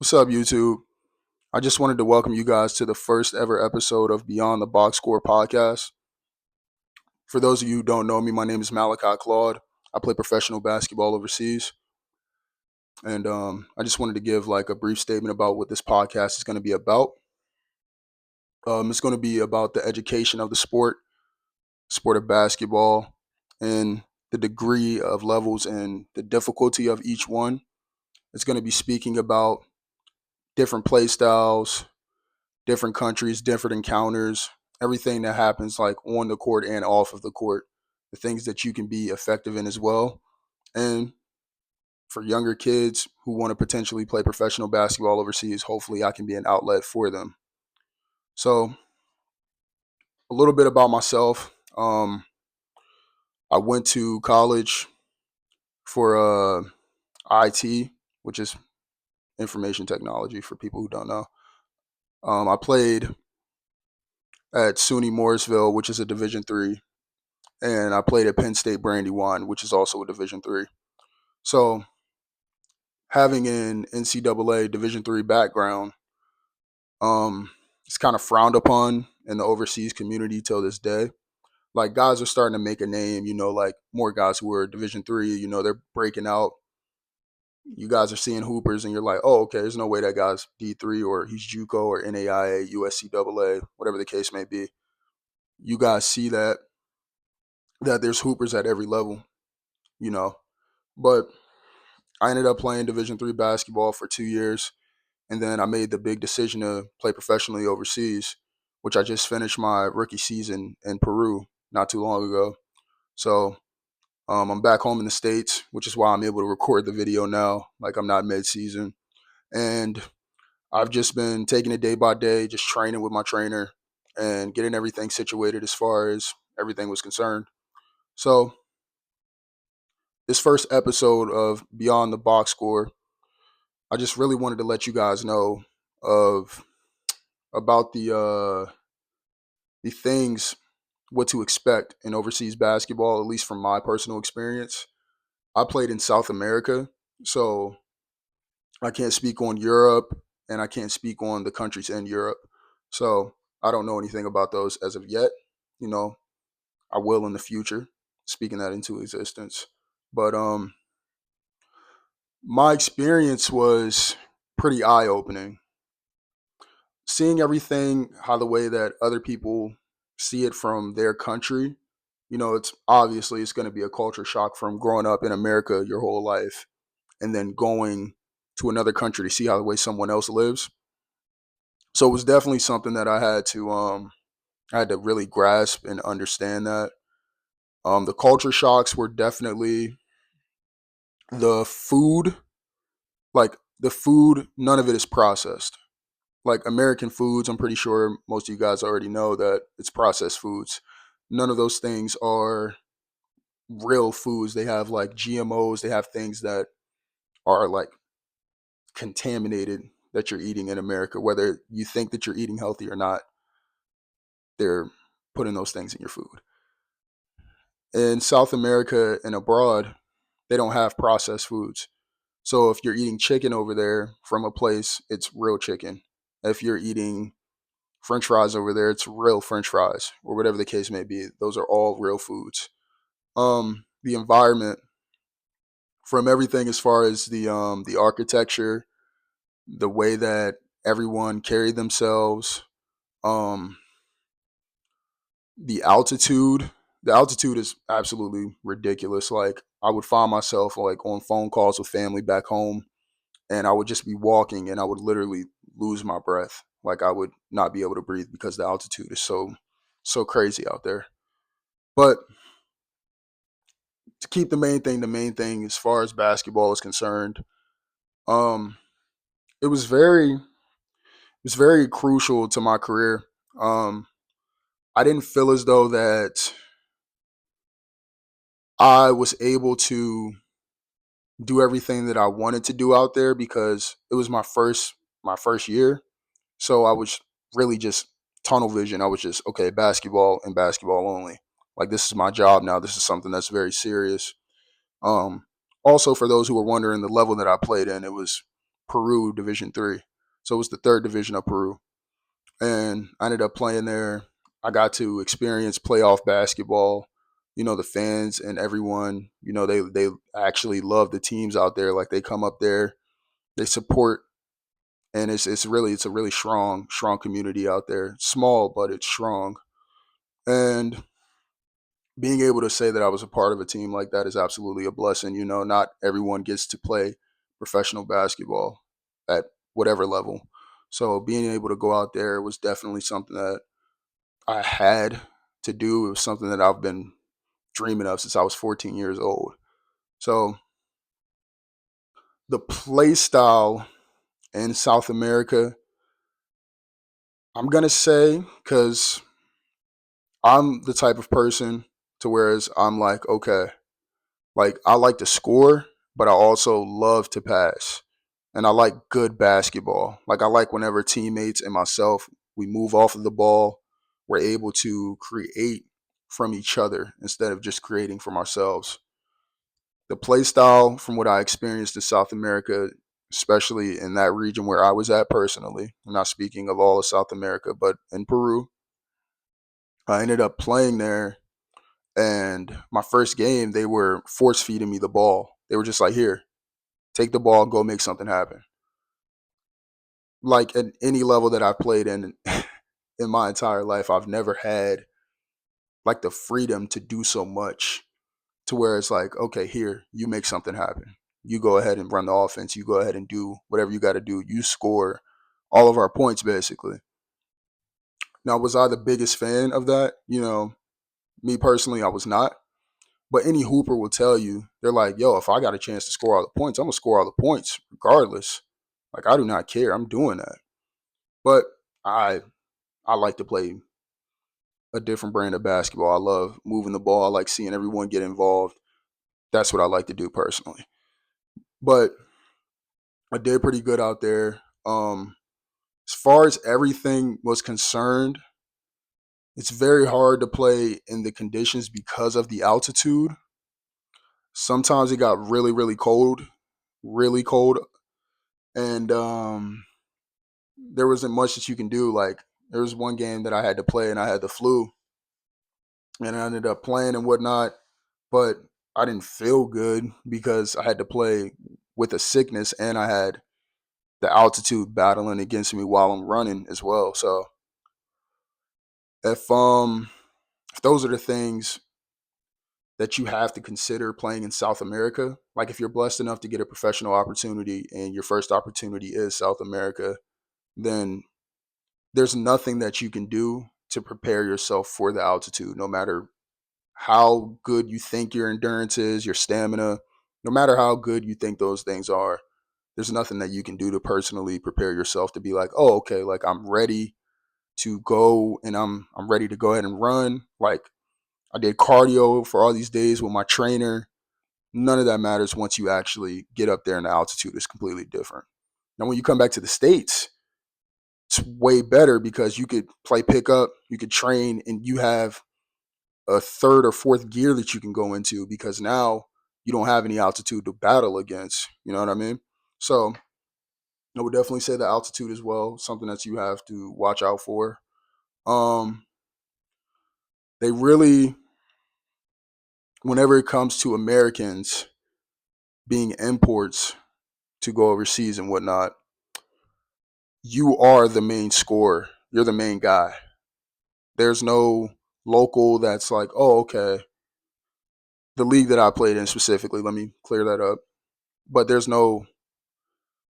What's up, YouTube? I just wanted to welcome you guys to the first ever episode of Beyond the BoxScore podcast. For those of you who don't know me, my name is Malachi Claude. I play professional basketball overseas. And I just wanted to give like a brief statement about what this podcast is going to be about. It's going to be about the education of the sport of basketball, and the degree of levels and the difficulty of each one. It's going to be speaking about different play styles, different countries, different encounters, everything that happens like on the court and off of the court, the things that you can be effective in as well. And for younger kids who want to potentially play professional basketball overseas, hopefully I can be an outlet for them. So, a little bit about myself. I went to college for IT, which is information technology for people who don't know. I played at SUNY Morrisville, which is a Division III, and I played at Penn State Brandywine, which is also a Division III. So having an NCAA Division III background, it's kind of frowned upon in the overseas community till this day. Like guys are starting to make a name, like more guys who are Division III, they're breaking out. You guys are seeing hoopers, and you're like, oh, okay, there's no way that guy's D3 or he's JUCO or NAIA, USCAA, whatever the case may be. You guys see that there's hoopers at every level, you know. But I ended up playing Division III basketball for 2 years, and then I made the big decision to play professionally overseas, which I just finished my rookie season in Peru not too long ago. So I'm back home in the States, which is why I'm able to record the video now, like I'm not mid-season. And I've just been taking it day by day, just training with my trainer and getting everything situated as far as everything was concerned. So this first episode of Beyond the Box Score, I just really wanted to let you guys know of about the things, what to expect in overseas basketball, at least from my personal experience. I played in South America, so I can't speak on Europe, and I can't speak on the countries in Europe. So I don't know anything about those as of yet. You know, I will in the future, speaking that into existence. But my experience was pretty eye opening. Seeing everything how the way that other people see it from their country, it's going to be a culture shock from growing up in America your whole life and then going to another country to see how the way someone else lives. So it was definitely something that I had to really grasp and understand that. The culture shocks were definitely the food. Like the food, none of it is processed. Like American foods, I'm pretty sure most of you guys already know that it's processed foods. None of those things are real foods. They have like GMOs, they have things that are like contaminated that you're eating in America, whether you think that you're eating healthy or not. They're putting those things in your food. In South America and abroad, they don't have processed foods. So if you're eating chicken over there from a place, it's real chicken. If you're eating French fries over there, it's real French fries, or whatever the case may be. Those are all real foods. The environment, from everything as far as the architecture, the way that everyone carried themselves, um, the altitude. The altitude is absolutely ridiculous. Like I would find myself like on phone calls with family back home, and I would just be walking, and I would literally lose my breath. Like I would not be able to breathe because the altitude is so crazy out there. But to keep the main thing as far as basketball is concerned, um, it was very crucial to my career. Um, I didn't feel as though that I was able to do everything that I wanted to do out there because it was my first year. So I was really just tunnel vision. I was just okay, basketball and basketball only. Like this is my job now. This is something that's very serious. Um, Also, for those who were wondering, the level that I played in, it was Peru Division 3. So it was the third division of Peru. And I ended up playing there. I got to experience playoff basketball. The fans and everyone, they actually love the teams out there. Like they come up there, they support, and it's a really strong community out there. Small, but it's strong. And being able to say that I was a part of a team like that is absolutely a blessing. Not everyone gets to play professional basketball at whatever level. So being able to go out there was definitely something that I had to do. It was something that I've been dreaming of since I was 14 years old. So the play style in South America, I'm gonna say, because I'm the type of person to whereas I'm like, okay, like I like to score, but I also love to pass. And I like good basketball. Like I like whenever teammates and myself, we move off of the ball, we're able to create from each other instead of just creating from ourselves. The play style from what I experienced in South America, especially in that region where I was at personally, I'm not speaking of all of South America, but in Peru, I ended up playing there. And my first game, they were force feeding me the ball. They were just like, here, take the ball, go make something happen. Like at any level that I've played in my entire life, I've never had like the freedom to do so much to where it's like, okay, here, you make something happen. You go ahead and run the offense. You go ahead and do whatever you got to do. You score all of our points, basically. Now, was I the biggest fan of that? Me personally, I was not. But any hooper will tell you, they're like, yo, if I got a chance to score all the points, I'm going to score all the points regardless. Like, I do not care. I'm doing that. But I I like to play a different brand of basketball. I love moving the ball. I like seeing everyone get involved. That's what I like to do personally. But I did pretty good out there. As far as everything was concerned, it's very hard to play in the conditions because of the altitude. Sometimes it got really cold, and there wasn't much that you can do. Like there was one game that I had to play, and I had the flu, and I ended up playing and whatnot, but I didn't feel good because I had to play with a sickness, and I had the altitude battling against me while I'm running as well. So if if those are the things that you have to consider playing in South America, like if you're blessed enough to get a professional opportunity and your first opportunity is South America, then there's nothing that you can do to prepare yourself for the altitude, no matter how good you think your endurance is, your stamina, no matter how good you think those things are, there's nothing that you can do to personally prepare yourself to be like, oh, okay, like I'm ready to go and I'm ready to go ahead and run. Like I did cardio for all these days with my trainer. None of that matters once you actually get up there and the altitude is completely different. Now, when you come back to the States, it's way better because you could play pickup, you could train, and you have a third or fourth gear that you can go into because now you don't have any altitude to battle against. You know what I mean? So I would definitely say the altitude as well, something that you have to watch out for. Um, they really, whenever it comes to Americans being imports to go overseas and whatnot, you are the main scorer. You're the main guy. There's no local that's like, oh, okay. The league that I played in specifically, let me clear that up. But there's no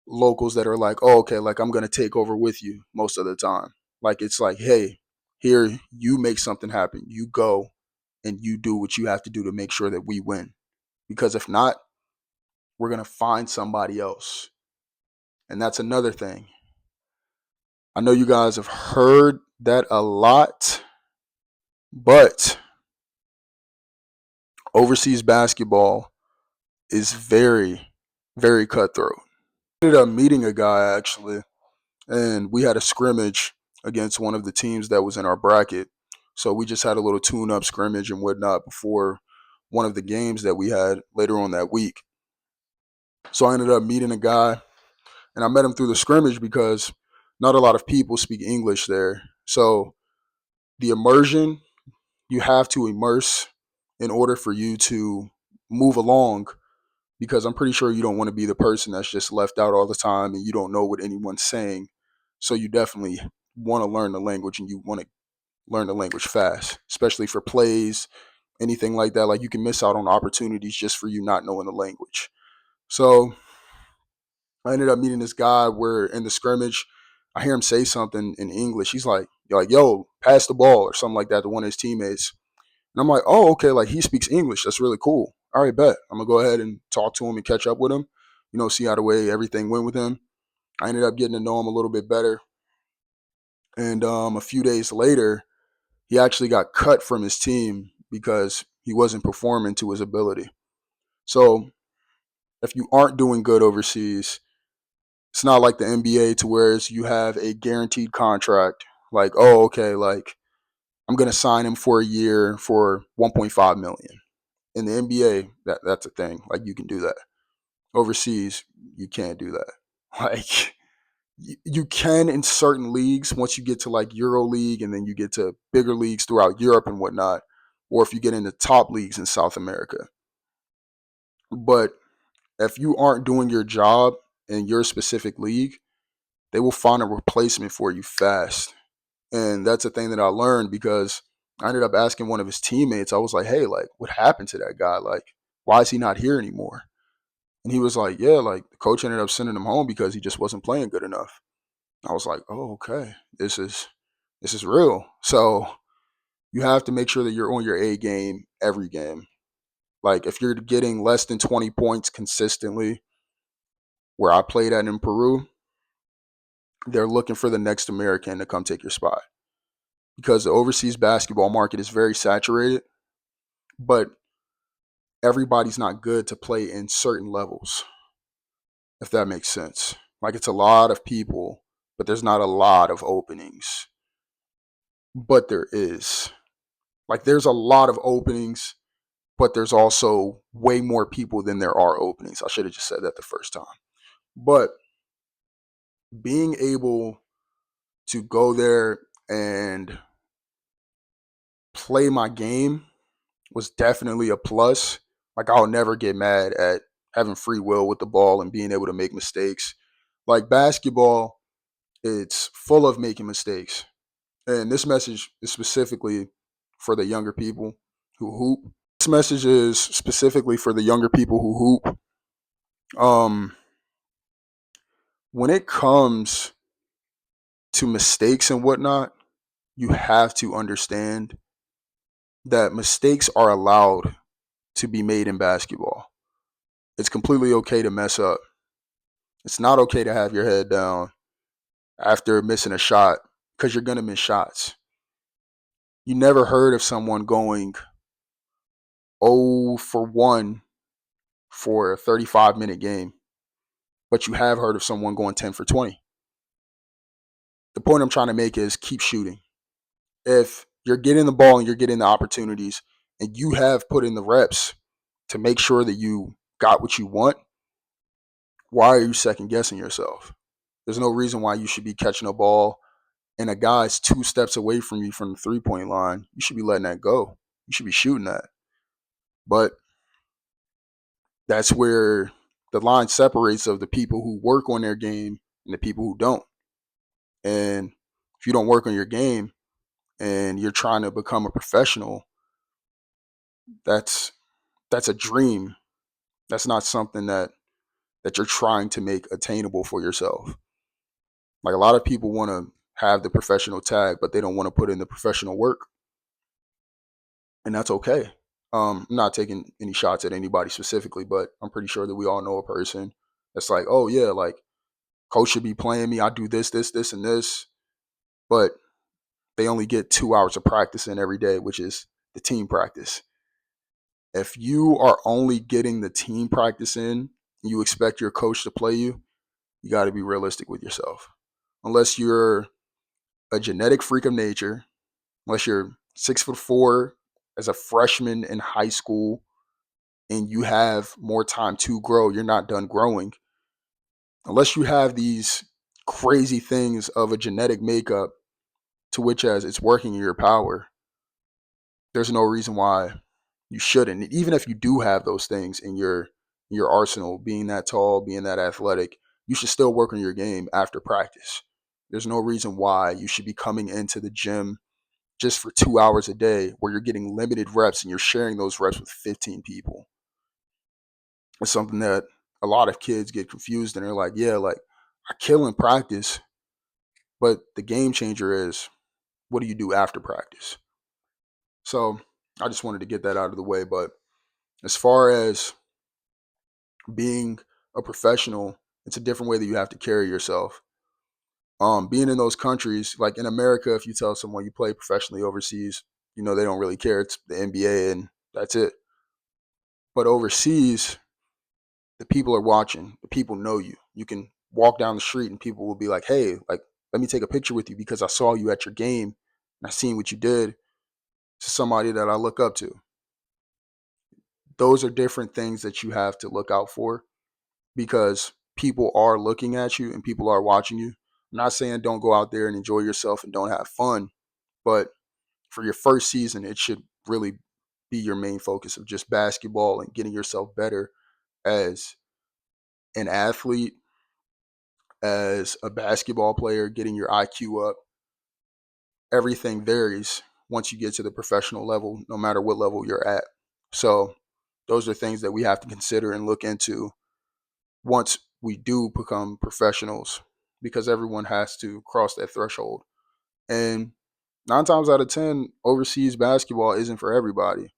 locals that are like, oh, okay, like I'm gonna take over with you most of the time. Like it's like, hey, here you make something happen. You go and you do what you have to do to make sure that we win. Because if not, we're gonna find somebody else. And that's another thing. I know you guys have heard that a lot, but overseas basketball is very, very cutthroat. I ended up meeting a guy actually, and we had a scrimmage against one of the teams that was in our bracket. So we just had a little tune up scrimmage and whatnot before one of the games that we had later on that week. So I ended up meeting a guy, And I met him through the scrimmage because not a lot of people speak English there. So the immersion, you have to immerse in order for you to move along, because I'm pretty sure you don't want to be the person that's just left out all the time and you don't know what anyone's saying. So you definitely want to learn the language, and you want to learn the language fast, especially for plays, anything like that. Like, you can miss out on opportunities just for you not knowing the language. So I ended up meeting this guy where in the scrimmage, I hear him say something in English. He's like, yo, pass the ball or something like that to one of his teammates. And I'm like, oh, okay, like he speaks English. That's really cool. All right, bet. I'm gonna go ahead and talk to him and catch up with him. See how the way everything went with him. I ended up getting to know him a little bit better. And a few days later, he actually got cut from his team because he wasn't performing to his ability. So if you aren't doing good overseas, it's not like the NBA to where you have a guaranteed contract. Like, oh, okay, like I'm gonna sign him for a year for 1.5 million. In the NBA, that's a thing. Like, you can do that. Overseas, you can't do that. Like, you can in certain leagues once you get to like Euro League, and then you get to bigger leagues throughout Europe and whatnot, or if you get into top leagues in South America. But if you aren't doing your job in your specific league, they will find a replacement for you fast. And that's a thing that I learned because I ended up asking one of his teammates. I was like, hey, like, what happened to that guy? Like, why is he not here anymore? And he was like, yeah, like the coach ended up sending him home because he just wasn't playing good enough. I was like, oh, okay, this is real. So you have to make sure that you're on your A game every game. Like, if you're getting less than 20 points consistently, where I played at in Peru, they're looking for the next American to come take your spot, because the overseas basketball market is very saturated, but everybody's not good to play in certain levels, if that makes sense. Like, it's a lot of people, but there's not a lot of openings. But there is. Like, there's a lot of openings, but there's also way more people than there are openings. I should have just said that the first time. But being able to go there and play my game was definitely a plus. Like, I'll never get mad at having free will with the ball and being able to make mistakes. Like, basketball, it's full of making mistakes. And this message is specifically for the younger people who hoop. This message is specifically for the younger people who hoop. Um, when it comes to mistakes and whatnot, you have to understand that mistakes are allowed to be made in basketball. It's completely okay to mess up. It's not okay to have your head down after missing a shot, because you're going to miss shots. You never heard of someone going 0 for 1 for a 35-minute game, but you have heard of someone going 10 for 20. The point I'm trying to make is keep shooting. If you're getting the ball and you're getting the opportunities and you have put in the reps to make sure that you got what you want, why are you second guessing yourself? There's no reason why you should be catching a ball and a guy's 2 steps away from you from the 3-point line. You should be letting that go. You should be shooting that. But that's where the line separates of the people who work on their game and the people who don't. And if you don't work on your game and you're trying to become a professional, that's a dream. That's not something that you're trying to make attainable for yourself. Like, a lot of people want to have the professional tag, but they don't want to put in the professional work, and that's okay. I'm not taking any shots at anybody specifically, but I'm pretty sure that we all know a person that's like, oh yeah, like coach should be playing me. I do this, this, this, and this, but they only get 2 hours of practice in every day, which is the team practice. If you are only getting the team practice in, and you expect your coach to play you, you got to be realistic with yourself. Unless you're a genetic freak of nature, unless you're 6'4" as a freshman in high school and you have more time to grow, you're not done growing. Unless you have these crazy things of a genetic makeup to which as it's working in your power, there's no reason why you shouldn't. Even if you do have those things in your arsenal, being that tall, being that athletic, you should still work on your game after practice. There's no reason why you should be coming into the gym just for 2 hours a day where you're getting limited reps and you're sharing those reps with 15 people. It's something that a lot of kids get confused and they're like, yeah, like I kill in practice, but the game changer is what do you do after practice? So I just wanted to get that out of the way. But as far as being a professional, it's a different way that you have to carry yourself. Being in those countries, like in America, if you tell someone you play professionally overseas, they don't really care. It's the NBA and that's it. But overseas, the people are watching. The people know you. You can walk down the street and people will be like, "Hey, like, let me take a picture with you because I saw you at your game and I seen what you did to somebody that I look up to." Those are different things that you have to look out for because people are looking at you and people are watching you. I'm not saying don't go out there and enjoy yourself and don't have fun, but for your first season, it should really be your main focus of just basketball and getting yourself better as an athlete, as a basketball player, getting your IQ up. Everything varies once you get to the professional level, no matter what level you're at. So, those are things that we have to consider and look into once we do become professionals because everyone has to cross that threshold. And 9 times out of 10, overseas basketball isn't for everybody.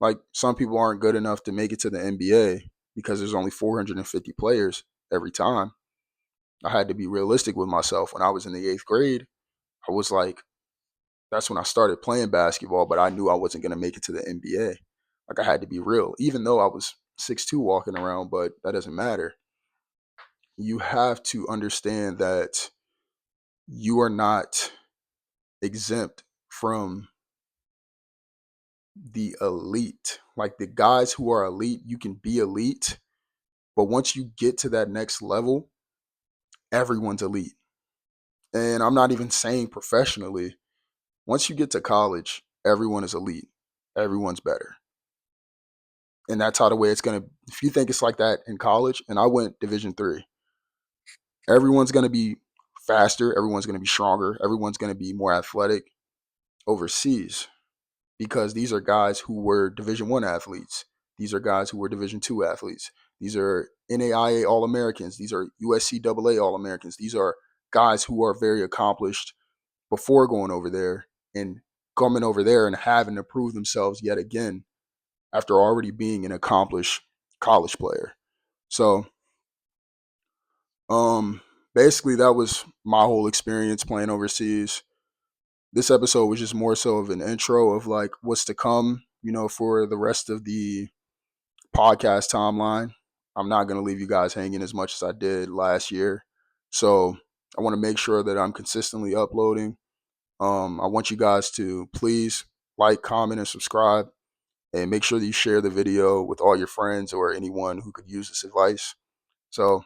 Like some people aren't good enough to make it to the NBA because there's only 450 players every time. I had to be realistic with myself. When I was in the 8th grade, I was like, that's when I started playing basketball, but I knew I wasn't going to make it to the NBA. Like I had to be real, even though I was 6'2" walking around, but that doesn't matter. You have to understand that you are not exempt from the elite. Like the guys who are elite, you can be elite, but once you get to that next level, everyone's elite. And I'm not even saying professionally. Once you get to college, everyone is elite. Everyone's better. And that's how the way it's gonna. If you think it's like that in college, and I went Division 3, everyone's gonna be faster. Everyone's gonna be stronger. Everyone's gonna be more athletic overseas because these are guys who were Division 1 athletes. These are guys who were Division 2 athletes. These are NAIA All Americans. These are USC All Americans. These are guys who are very accomplished before going over there and coming over there and having to prove themselves yet again after already being an accomplished college player. So, um, basically, that was my whole experience playing overseas. This episode was just more so of an intro of like what's to come, for the rest of the podcast timeline. I'm not going to leave you guys hanging as much as I did last year. So, I want to make sure that I'm consistently uploading. I want you guys to please like, comment, and subscribe. And make sure that you share the video with all your friends or anyone who could use this advice. So,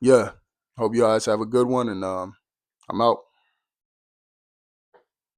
yeah, hope you guys have a good one. And I'm out.